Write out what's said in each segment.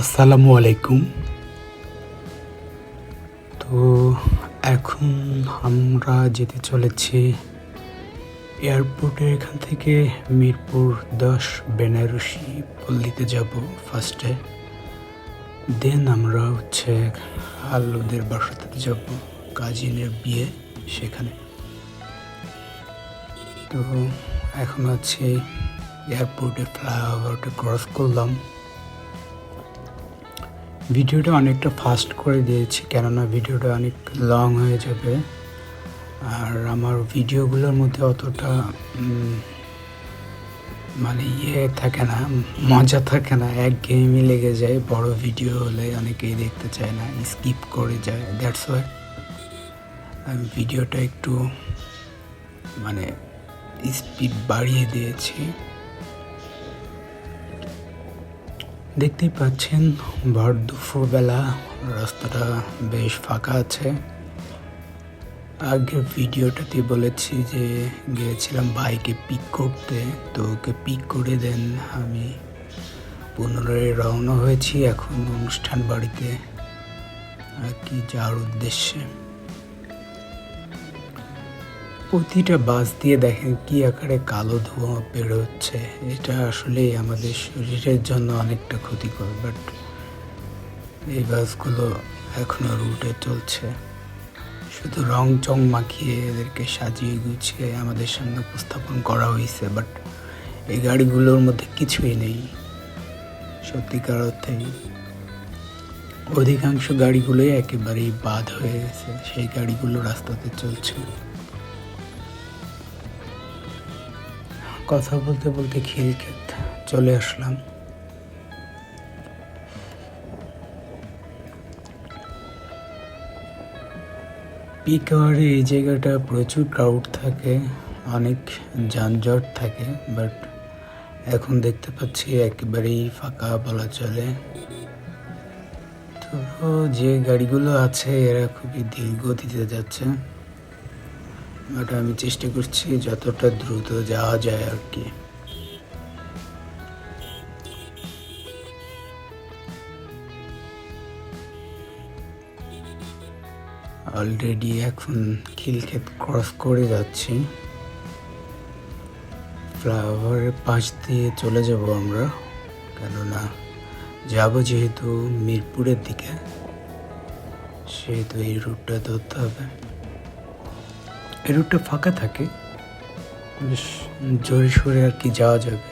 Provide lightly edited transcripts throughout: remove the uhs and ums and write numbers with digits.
আসসালামু আলাইকুম। তো এখন আমরা যেতে চলেছি এয়ারপোর্টের এখান থেকে মিরপুর ১০ বেনারসি পল্লীতে যাব ফার্স্টে। দেন আমরা আল্লুদের বাসাতে যাব, কাজিনের বিয়ে সেখানে। তো এখন এয়ারপোর্টে ফ্লাইওভারটা ক্রস করলাম। ভিডিওটা অনেকটা ফাস্ট করে দিয়েছি, কেননা ভিডিওটা অনেক লং হয়ে যাবে। আর আমার ভিডিওগুলোর মধ্যে অতটা থাকে না, মজা থাকে না, একঘেয়েমি লেগে যায়। বড় ভিডিও হলে অনেকেই দেখতে চায় না, স্কিপ করে যায়। দ্যাটস ওয়াই আমি ভিডিওটা একটু স্পিড বাড়িয়ে দিয়েছি। দেখতেই পাচ্ছেন ভর দুপুরবেলা রাস্তাটা বেশ ফাঁকা আছে। আগের ভিডিওটাতে বলেছি যে গিয়েছিলাম ভাইকে পিক করতে, তো ওকে পিক করে দেন আমি পুনরায় রওনা হয়েছি এখন অনুষ্ঠান বাড়িতে যাওয়ার উদ্দেশ্যে। প্রতিটা বাস দিয়ে দেখেন কি আকারে কালো ধোঁয়া বেরোচ্ছে। এটা আসলে আমাদের শরীরের জন্য অনেকটা ক্ষতিকর, বাট এই বাসগুলো এখনো রুটে চলছে। শুধু রং চং মাখিয়ে এদেরকে সাজিয়ে গুছিয়ে আমাদের সামনে উপস্থাপন করা হয়েছে, বাট এই গাড়িগুলোর মধ্যে কিছুই নেই সত্যিকার অর্থেই। অধিকাংশ গাড়িগুলোই একেবারেই বাদ হয়ে গেছে, সেই গাড়িগুলো রাস্তাতে চলছে। কথা বলতে বলতে খিলক্ষেত চলে আসলাম। পিক আওয়ারে এই জায়গাটা প্রচুর ক্রাউড থাকে, অনেক যানজট থাকে, বাট এখন দেখতে পাচ্ছি একেবারেই ফাঁকা বলা চলে। তো যে গাড়িগুলো আছে এরা খুবই ধীর গতিতে যাচ্ছে, বাট আমি চেষ্টা করছি যতটা দ্রুত যাওয়া যায় আর কি। অলরেডি এখন খিলক্ষেত ক্রস করে যাচ্ছি। ফ্লাইওভারের পাশ দিয়ে চলে যাব আমরা, কেননা যাব যেহেতু মিরপুরের দিকে, সেহেতু এই রুটটা ধরতে হবে। এই রুটটা ফাঁকা থাকে, বেশ জোরে সোরে আর কি যাওয়া যাবে।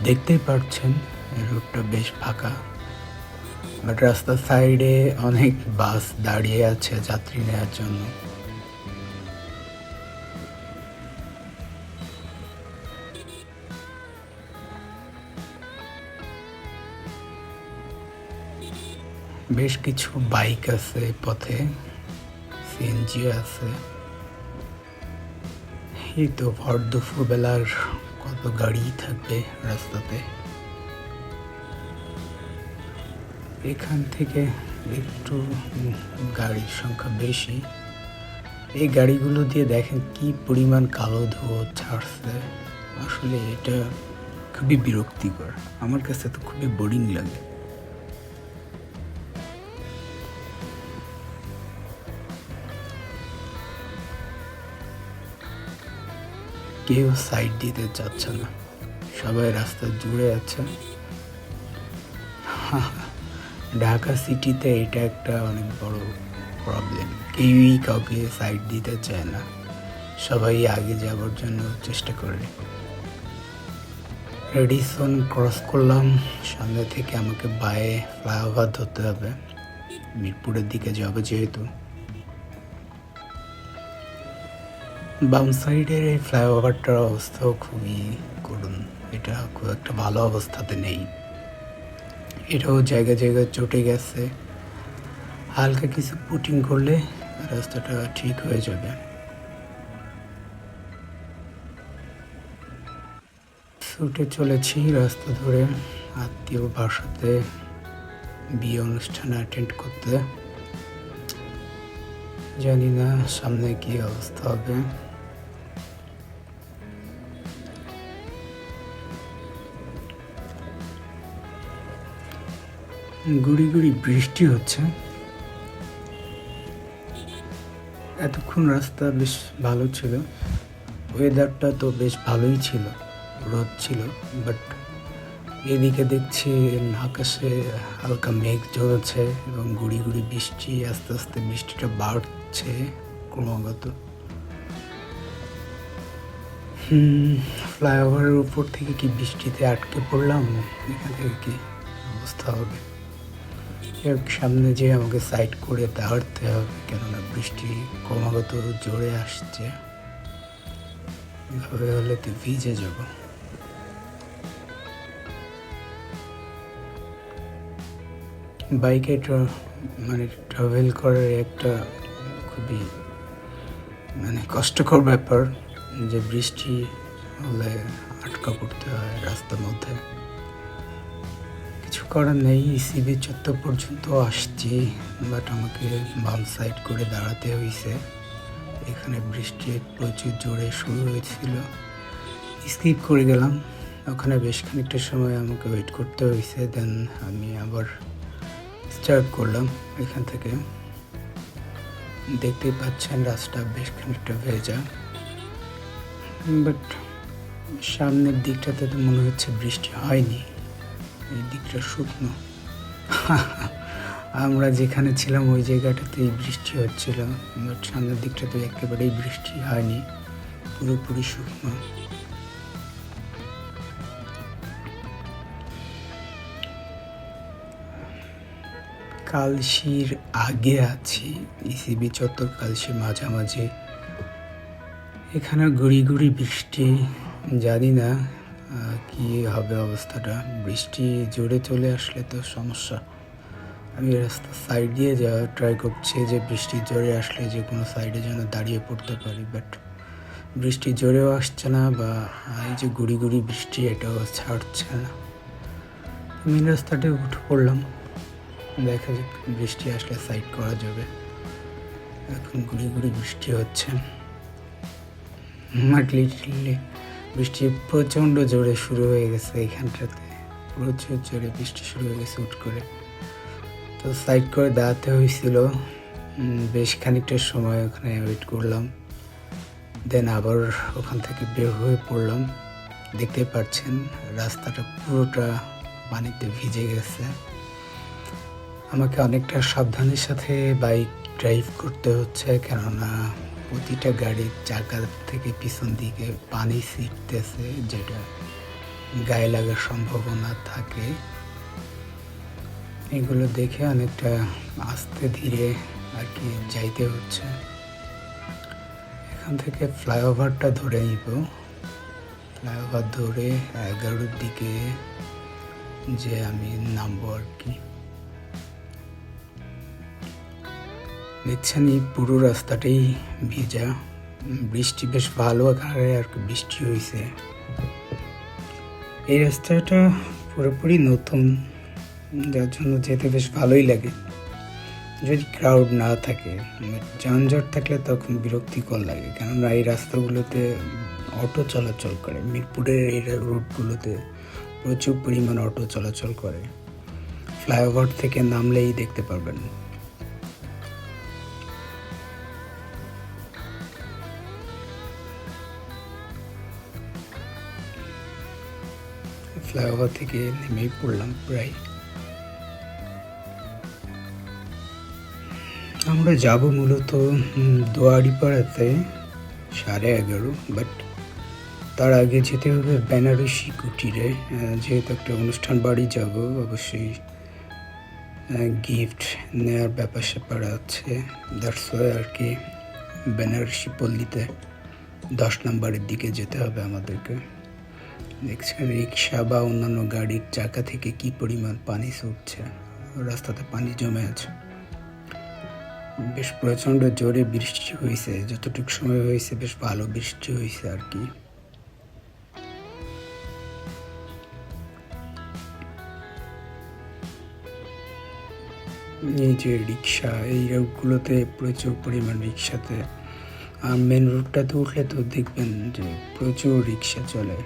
দেখতেই পাচ্ছেন এই রুটটা বেশ ফাঁকা, বাট রাস্তার সাইডে অনেক বাস দাঁড়িয়ে আছে যাত্রী নেওয়ার জন্য। বেশ কিছু বাইক আছে পথে, সিএনজি আছে। এই তো ভর দুপুরবেলার কত গাড়ি থাকবে রাস্তাতে। এখান থেকে একটু গাড়ির সংখ্যা বেশি। এই গাড়িগুলো দিয়ে দেখেন কি পরিমাণ কালো ধোঁয়া ছাড়ছে। আসলে এটা খুবই বিরক্তিকর, আমার কাছে তো খুবই বোরিং লাগে। কেউ সাইড দিতে চাচ্ছে না, সবাই রাস্তা জুড়ে আছে। ঢাকা সিটিতে এটা একটা অনেক বড় প্রবলেম, কেউই কাউকে সাইড দিতে চায় না, সবাই আগে যাওয়ার জন্য চেষ্টা করে। রেডিসন ক্রস করলাম, সামনে থেকে আমাকে বায়ে ফ্লাইওভার ধরতে হবে, মিরপুরের দিকে যাবো যেহেতু। বাম সাইডের এই ফ্লাইওভারটার অবস্থাও খুবই করুণ, এটা খুব একটা ভালো অবস্থাতে নেই। এটাও জায়গায় জায়গায় চটে গেছে, হালকা কিছু পুটিং করলে রাস্তাটা ঠিক হয়ে যাবে। ছুটে চলেছি রাস্তা ধরে আত্মীয় বাসাতে বিয়ে অনুষ্ঠান অ্যাটেন্ড করতে। জানি না সামনে কি অবস্থা হবে। গুড়ি গুড়ি বৃষ্টি হচ্ছে। এতক্ষণ রাস্তা বেশ ভালো ছিল, ওয়েদারটা তো বেশ ভালোই ছিল, রোদ ছিল, বাট এদিকে দেখছি আকাশে হালকা মেঘ জমেছে এবং গুড়ি গুড়ি বৃষ্টি, আস্তে আস্তে বৃষ্টিটা বাড়ছে ক্রমাগত। ফ্লাইওভারের উপর থেকে কি বৃষ্টিতে আটকে পড়লাম, এখান থেকে কি অবস্থা হবে। এর সামনে যে আমাকে সাইড করে দাঁড়াতে হবে, কেননা বৃষ্টি ক্রমাগত জোরে আসছে, এভাবে হলে তো ভিজে যাব। বাইকে ট্রাভেল করার একটা খুবই কষ্টকর ব্যাপার, যে বৃষ্টি হলে আটকা পড়তে হয় রাস্তার মধ্যে। কিছু করার নেই, ইসিবি চত্বর পর্যন্ত আসছি, বাট আমাকে বাম সাইড করে দাঁড়াতে হয়েছে। এখানে বৃষ্টি প্রচুর জোরে শুরু হয়েছিল, স্কিপ করে গেলাম। ওখানে বেশ খানিকটা সময় আমাকে ওয়েট করতে হয়েছে, দেন আমি আবার স্টার্ট করলাম এখান থেকে। দেখতেই পাচ্ছেন রাস্তা বেশ খানিকটা ভেজা, বাট সামনের দিকটাতে তো মনে হচ্ছে বৃষ্টি হয়নি, এই দিকটা শুকনো। আমরা যেখানে ছিলাম ওই জায়গাটাতেই বৃষ্টি হচ্ছিল, বাট সামনের দিকটাতে একেবারেই বৃষ্টি হয়নি, পুরোপুরি শুকনো। কালশির আগে আছি, ইসিবি চত্বর কালশির মাঝামাঝি। এখানে গুড়ি গুড়ি বৃষ্টি, জানি না কি হবে অবস্থাটা। বৃষ্টি জোরে চলে আসলে তো সমস্যা। আমি রাস্তার সাইড দিয়ে যাওয়ার ট্রাই করছি, যে বৃষ্টি জোরে আসলে যে কোনো সাইডে যেন দাঁড়িয়ে পড়তে পারি, বাট বৃষ্টি জোরেও আসছে না, বা এই যে গুড়ি গুড়ি বৃষ্টি এটাও ছাড়ছে না। মেন রাস্তাটায় উঠে পড়লাম, দেখা যাক বৃষ্টি আসলে সাইড করা যাবে। এখন গুড়ি গুড়ি বৃষ্টি হচ্ছে, লিটারলি বৃষ্টি প্রচণ্ড জোরে শুরু হয়ে গেছে এখানটাতে, প্রচুর জোরে বৃষ্টি শুরু হয়ে গেছে হুট করে। তো সাইড করে দাঁড়াতে হয়েছিল, বেশ খানিকটা সময় ওখানে ওয়েট করলাম, দেন আবার ওখান থেকে বের হয়ে পড়লাম। দেখতে পাচ্ছেন রাস্তাটা পুরোটা পানিতে ভিজে গেছে। আমাকে অনেকটা সাবধানের সাথে বাইক ড্রাইভ করতে হচ্ছে, কেননা প্রতিটা গাড়ির চাকা থেকে পিছন দিকে পানি ছিটতেছে, যেটা গায়ে লাগার সম্ভাবনা থাকে। এগুলো দেখে অনেকটা আস্তে ধীরে আর কি যাইতে হচ্ছে। এখান থেকে ফ্লাইওভারটা ধরে নিব, ফ্লাইওভার ধরে 11টার দিকে যে আমি নামবো আর কি। দেখছেন এই পুরো রাস্তাটাই ভিজা, বৃষ্টি বেশ ভালো আকারে আর কি বৃষ্টি হয়েছে। এই রাস্তাটা পুরোপুরি নতুন, যার জন্য যেতে বেশ ভালোই লাগে যদি ক্রাউড না থাকে। যানজট থাকলে তখন বিরক্তিকর লাগে, কেননা এই রাস্তাগুলোতে অটো চলাচল করে। মিরপুরের এই রুটগুলোতে প্রচুর পরিমাণ অটো চলাচল করে, ফ্লাইওভার থেকে নামলেই দেখতে পারবেন। ফ্লাইওভার থেকে নেমেই পড়লাম প্রায়। আমরা যাব মূলত দোয়ারিপাড়াতে 11:30, বাট তার আগে যেতে হবে বেনারসি কুটিরে, যেহেতু একটা অনুষ্ঠান বাড়ি যাব, অবশ্যই গিফট নেওয়ার ব্যাপার স্যাপার আছে। দ্যাটস ওয়াই আর কি বেনারসি পল্লীতে 10 নম্বরের দিকে যেতে হবে আমাদেরকে। দেখছেন রিক্সা বা অন্যান্য গাড়ির চাকা থেকে কি পরিমাণ পানি ছুটছে, রাস্তাতে পানি জমে আছে। বেশ প্রচণ্ড জোরে বৃষ্টি হয়েছে, যতটুকু সময় হয়েছে বেশ ভালো বৃষ্টি হয়েছে আর কি। এই যে রিক্সা, এই রুটগুলোতে প্রচুর পরিমাণ রিক্সাতে, আর মেন রুটটাতে উঠলে তো দেখবেন যে প্রচুর রিক্সা চলে।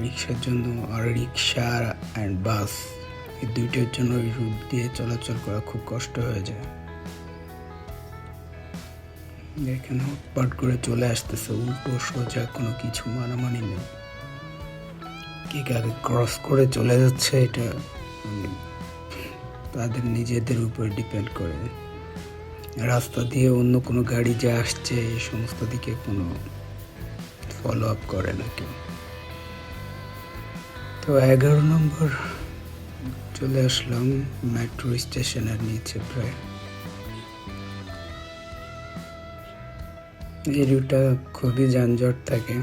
রিক্সার জন্য, আর রিক্সা অ্যান্ড বাস, এই দুইটার জন্য এই রুট দিয়ে চলাচল করা খুব কষ্ট হয়ে যায়। এখানে হুটপাট করে চলে আসতেছে, উল্টো সোজা কোনো কিছু মানামানি নেই, কে কাকে ক্রস করে চলে যাচ্ছে এটা তাদের নিজেদের উপর ডিপেন্ড করে। রাস্তা দিয়ে অন্য কোনো গাড়ি যে আসছে এই সমস্ত দিকে কোনো ফলো আপ করে না কেউ। তো 11 নম্বর চলে আসলাম মেট্রো স্টেশনের নিচে প্রায়। এই রুটটা খুবই যানজট থাকে।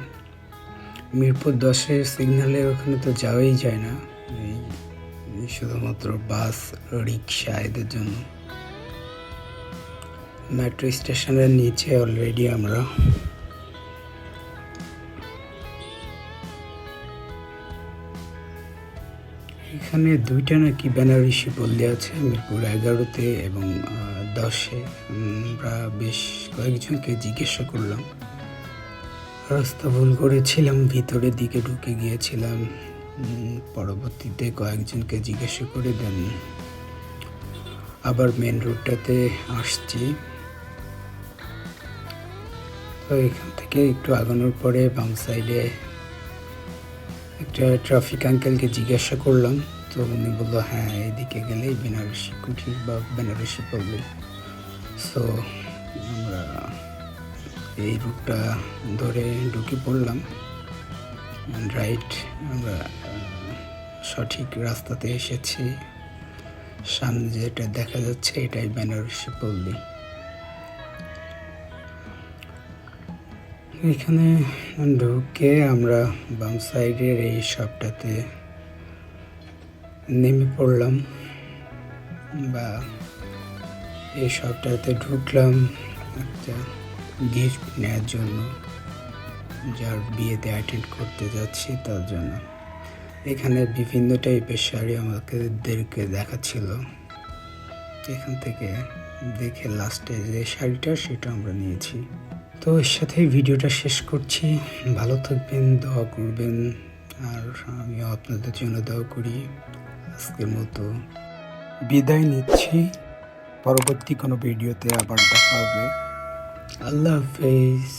মিরপুর 10-এর সিগন্যালের ওখানে তো যাওয়াই যায় না, এই শুধুমাত্র বাস, রিক্সা এদের জন্য। মেট্রো স্টেশনের নিচে অলরেডি আমরা। এখানে দুইটা নাকি বেনারসি পল্লী আছে, মিরপুর 11-তে এবং 10-এ। আমরা বেশ কয়েকজনকে জিজ্ঞাসা করলাম, রাস্তা ভুল করেছিলাম, ভিতরের দিকে ঢুকে গিয়েছিলাম। পরবর্তীতে কয়েকজনকে জিজ্ঞাসা করে দেন আবার মেন রোডটাতে আসছি। তো এখান থেকে একটু আগানোর পরে বাম সাইডে একটা ট্রাফিক আঙ্কেলকে জিজ্ঞাসা করলাম, তো উনি বললো হ্যাঁ এদিকে গেলেই বেনারসি কুঠি বা বেনারসি পল্লী। সো আমরা এই রুটটা ধরে ঢুকে পড়লাম, রাইট। আমরা সঠিক রাস্তাতে এসেছি, সামনে যেটা দেখা যাচ্ছে এটাই বেনারসি পল্লী। এখানে ঢুকে আমরা বাম সাইডের এই শপটাতে নেমে পড়লাম, বা এই শপটাতে ঢুকলাম একটা গিফট নেওয়ার জন্য, যার বিয়েতে অ্যাটেন্ড করতে যাচ্ছি তার জন্য। এখানে বিভিন্ন টাইপের শাড়ি আমাদেরকে দেখাচ্ছিল, এখান থেকে দেখে লাস্টে যে শাড়িটা সেটা আমরা নিয়েছি। তো এর সাথে ভিডিওটা শেষ করছি। ভালো থাকবেন, দোয়া করবেন, আর আমিও আপনাদের জন্য দোয়া করি। আজকের মতো বিদায় নিচ্ছি, পরবর্তী কোনো ভিডিওতে আবার দেখা হবে। আল্লাহ হাফেজ।